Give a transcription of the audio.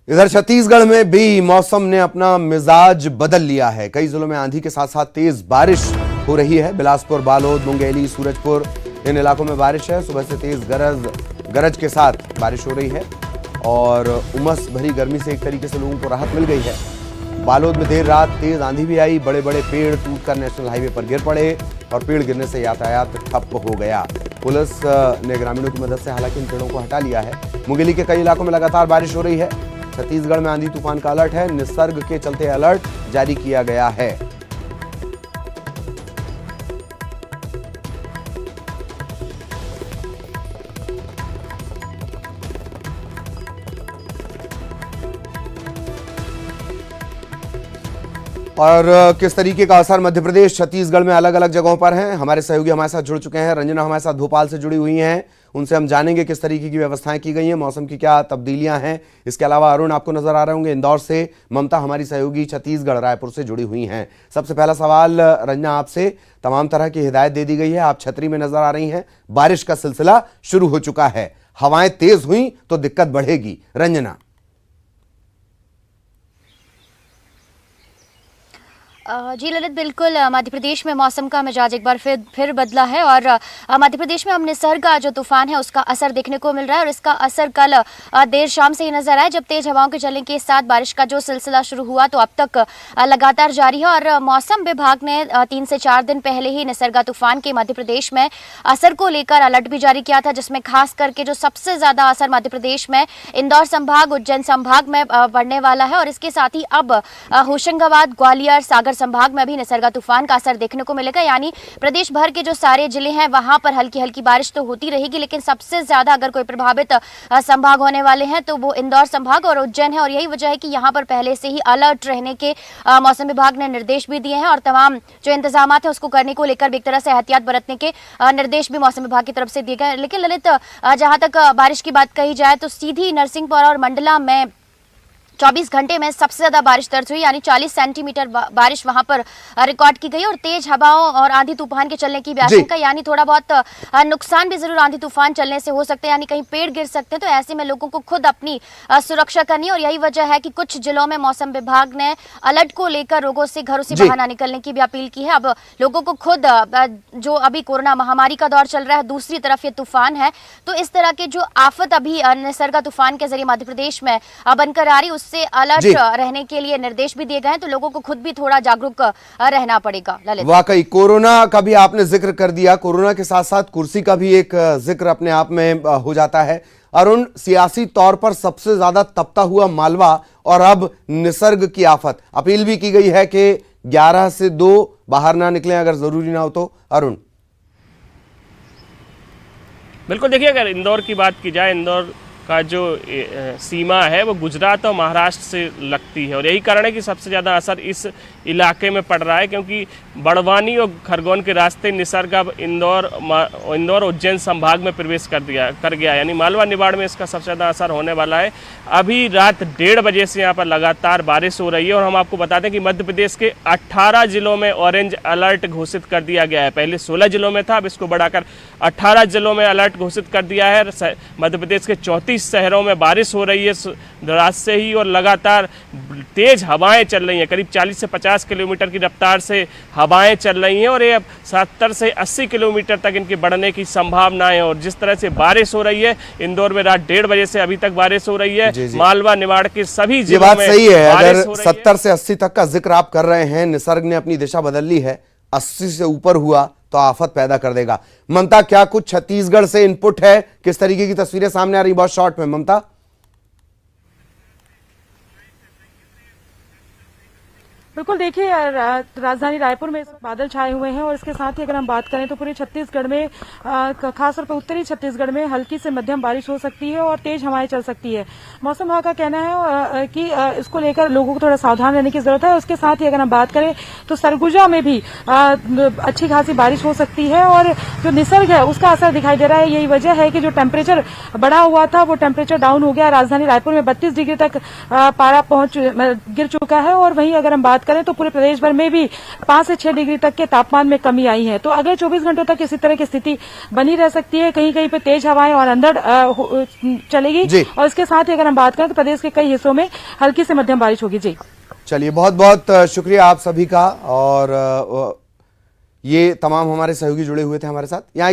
इधर छत्तीसगढ़ में भी मौसम ने अपना मिजाज बदल लिया है। कई जिलों में आंधी के साथ साथ तेज बारिश हो रही है। बिलासपुर, बालोद, मुंगेली, सूरजपुर इन इलाकों में बारिश है। सुबह से तेज गरज के साथ बारिश हो रही है और उमस भरी गर्मी से एक तरीके से लोगों को राहत मिल गई है। बालोद में देर रात तेज आंधी भी आई। बड़े बड़े पेड़ टूटकर नेशनल हाईवे पर गिर पड़े और पेड़ गिरने से यातायात ठप हो गया। पुलिस ने ग्रामीणों की मदद से हालांकि इन पेड़ों को हटा लिया है। मुंगेली के कई इलाकों में लगातार बारिश हो रही है। छत्तीसगढ़ में आंधी तूफान का अलर्ट है। निसर्ग के चलते अलर्ट जारी किया गया है। और किस तरीके का असर मध्य प्रदेश, छत्तीसगढ़ में अलग अलग जगहों पर है। हमारे सहयोगी हमारे साथ जुड़ चुके हैं। रंजना हमारे साथ भोपाल से जुड़ी हुई हैं, उनसे हम जानेंगे किस तरीके की व्यवस्थाएं की गई हैं, मौसम की क्या तब्दीलियां हैं। इसके अलावा अरुण आपको नजर आ रहे होंगे इंदौर से। ममता हमारी सहयोगी छत्तीसगढ़ रायपुर से जुड़ी हुई हैं। सबसे पहला सवाल रंजना आपसे, तमाम तरह की हिदायत दे दी गई है, आप छतरी में नजर आ रही हैं, बारिश का सिलसिला शुरू हो चुका है, हवाएं तेज हुई तो दिक्कत बढ़ेगी। रंजना। जी ललित, बिल्कुल मध्य प्रदेश में मौसम का मिजाज एक बार फिर बदला है और मध्य प्रदेश में हम निसर्ग का जो तूफान है उसका असर देखने को मिल रहा है और इसका असर कल देर शाम से ही नजर आया, जब तेज हवाओं के चलने के साथ बारिश का जो सिलसिला शुरू हुआ तो अब तक लगातार जारी है। और मौसम विभाग ने 3 से 4 दिन पहले ही निसर्ग तूफान के मध्य प्रदेश में असर को लेकर अलर्ट भी जारी किया था, जिसमें खास करके जो सबसे ज्यादा असर मध्य प्रदेश में इंदौर संभाग, उज्जैन संभाग में पड़ने वाला है और इसके साथ ही अब होशंगाबाद, ग्वालियर, सागर संभाग में भी निसर्ग तूफान का असर देखने को मिलेगा। यानी प्रदेश भर के जो सारे जिले हैं वहां पर हल्की हल्की बारिश तो होती रहेगी, लेकिन सबसे ज्यादा अगर कोई प्रभावित संभाग होने वाले हैं तो वो इंदौर संभाग और उज्जैन है। और यही वजह है कि यहां पर पहले से ही अलर्ट रहने के मौसम विभाग ने निर्देश भी दिए हैं और तमाम जो इंतजाम है उसको करने को लेकर भी एक तरह से एहतियात बरतने के निर्देश भी मौसम विभाग की तरफ से दिए गए। लेकिन ललित, जहां तक बारिश की बात कही जाए तो सीधी नरसिंहपुर और मंडला में 24 घंटे में सबसे ज्यादा बारिश दर्ज हुई, यानी 40 सेंटीमीटर बारिश वहां पर रिकॉर्ड की गई और तेज हवाओं और आंधी तूफान के चलने की भी आशंका, यानी थोड़ा बहुत नुकसान भी जरूर आंधी तूफान चलने से हो सकते हैं, यानी कहीं पेड़ गिर सकते हैं। तो ऐसे में लोगों को खुद अपनी सुरक्षा करनी है और यही वजह है कि कुछ जिलों में मौसम विभाग ने अलर्ट को लेकर लोगों से घरों से बाहर ना निकलने की भी अपील की है। अब लोगों को खुद, जो अभी कोरोना महामारी का दौर चल रहा है, दूसरी तरफ ये तूफान है, तो इस तरह के जो आफत अभी निसर्ग तूफान के जरिए मध्य प्रदेश में बनकर आ रही से अलर्ट रहने के लिए निर्देश भी दिए गए हैं, तो लोगों को खुद भी थोड़ा जागरूक रहना पड़ेगा। ललित, वाकई कोरोना का भी आपने जिक्र कर दिया, कोरोना के साथ साथ कुर्सी का भी एक जिक्र अपने आप में हो जाता है। अरुण, सियासी तौर पर सबसे ज्यादा तपता हुआ मालवा और अब निसर्ग की आफत, अपील भी की गई है कि 11 से 2 बाहर ना निकलें अगर जरूरी ना हो तो। अरुण। बिल्कुल, देखिए अगर इंदौर की बात की जाए, इंदौर का जो सीमा है वो गुजरात और महाराष्ट्र से लगती है और यही कारण है कि सबसे ज़्यादा असर इस इलाके में पड़ रहा है, क्योंकि बड़वानी और खरगोन के रास्ते निसर्ग अब इंदौर उज्जैन संभाग में प्रवेश कर गया, यानी मालवा निमाड़ में इसका सबसे ज़्यादा असर होने वाला है। अभी रात 1:30 बजे से यहाँ पर लगातार बारिश हो रही है और हम आपको बता दें कि मध्य प्रदेश के 18 जिलों में ऑरेंज अलर्ट घोषित कर दिया गया है। पहले 16 जिलों में था, अब इसको बढ़ाकर 18 जिलों में अलर्ट घोषित कर दिया है। मध्य प्रदेश के 34 शहरों में बारिश हो रही है रात से ही और लगातार तेज हवाएं चल रही हैं, करीब 40 से 50 किलोमीटर की रफ्तार से हवाएं चल रही हैं और ये अब 70 से 80 किलोमीटर तक इनकी बढ़ने की संभावना है। और जिस तरह से बारिश हो रही है, इंदौर में रात 1:30 बजे से अभी तक बारिश हो रही है। मालवा निमाड़ के सभी जिलों में सही है। अगर 70 से 80 तक का जिक्र आप कर रहे हैं, निसर्ग ने अपनी दिशा बदल ली है, 80 से ऊपर हुआ तो आफत पैदा कर देगा। ममता, क्या कुछ छत्तीसगढ़ से इनपुट है, किस तरीके की तस्वीरें सामने आ रही, बहुत शॉर्ट में ममता? बिल्कुल, देखिए राजधानी रायपुर में बादल छाए हुए हैं और इसके साथ ही अगर हम बात करें तो पूरे छत्तीसगढ़ में, खासतौर पर उत्तरी छत्तीसगढ़ में हल्की से मध्यम बारिश हो सकती है और तेज हवाएं चल सकती है। मौसम विभाग का कहना है कि इसको लेकर लोगों को थोड़ा सावधान रहने की जरूरत है। उसके साथ ही अगर हम बात करें तो सरगुजा में भी अच्छी खासी बारिश हो सकती है और जो निसर्ग है उसका असर दिखाई दे रहा है। यही वजह है कि जो टेम्परेचर बढ़ा हुआ था वो टेम्परेचर डाउन हो गया। राजधानी रायपुर में 32 डिग्री तक पारा गिर चुका है और वहीं अगर हम बात करें तो पूरे प्रदेश भर में भी 5 से 6 डिग्री तक के तापमान में कमी आई है। तो अगले 24 घंटों तक इसी तरह की स्थिति बनी रह सकती है। कहीं कहीं पे तेज हवाएं और अंधड़ चलेगी जी। और इसके साथ ही अगर हम बात करें तो प्रदेश के कई हिस्सों में हल्की से मध्यम बारिश होगी। जी चलिए, बहुत बहुत शुक्रिया आप सभी का। और ये तमाम हमारे सहयोगी जुड़े हुए थे हमारे साथ। यहाँ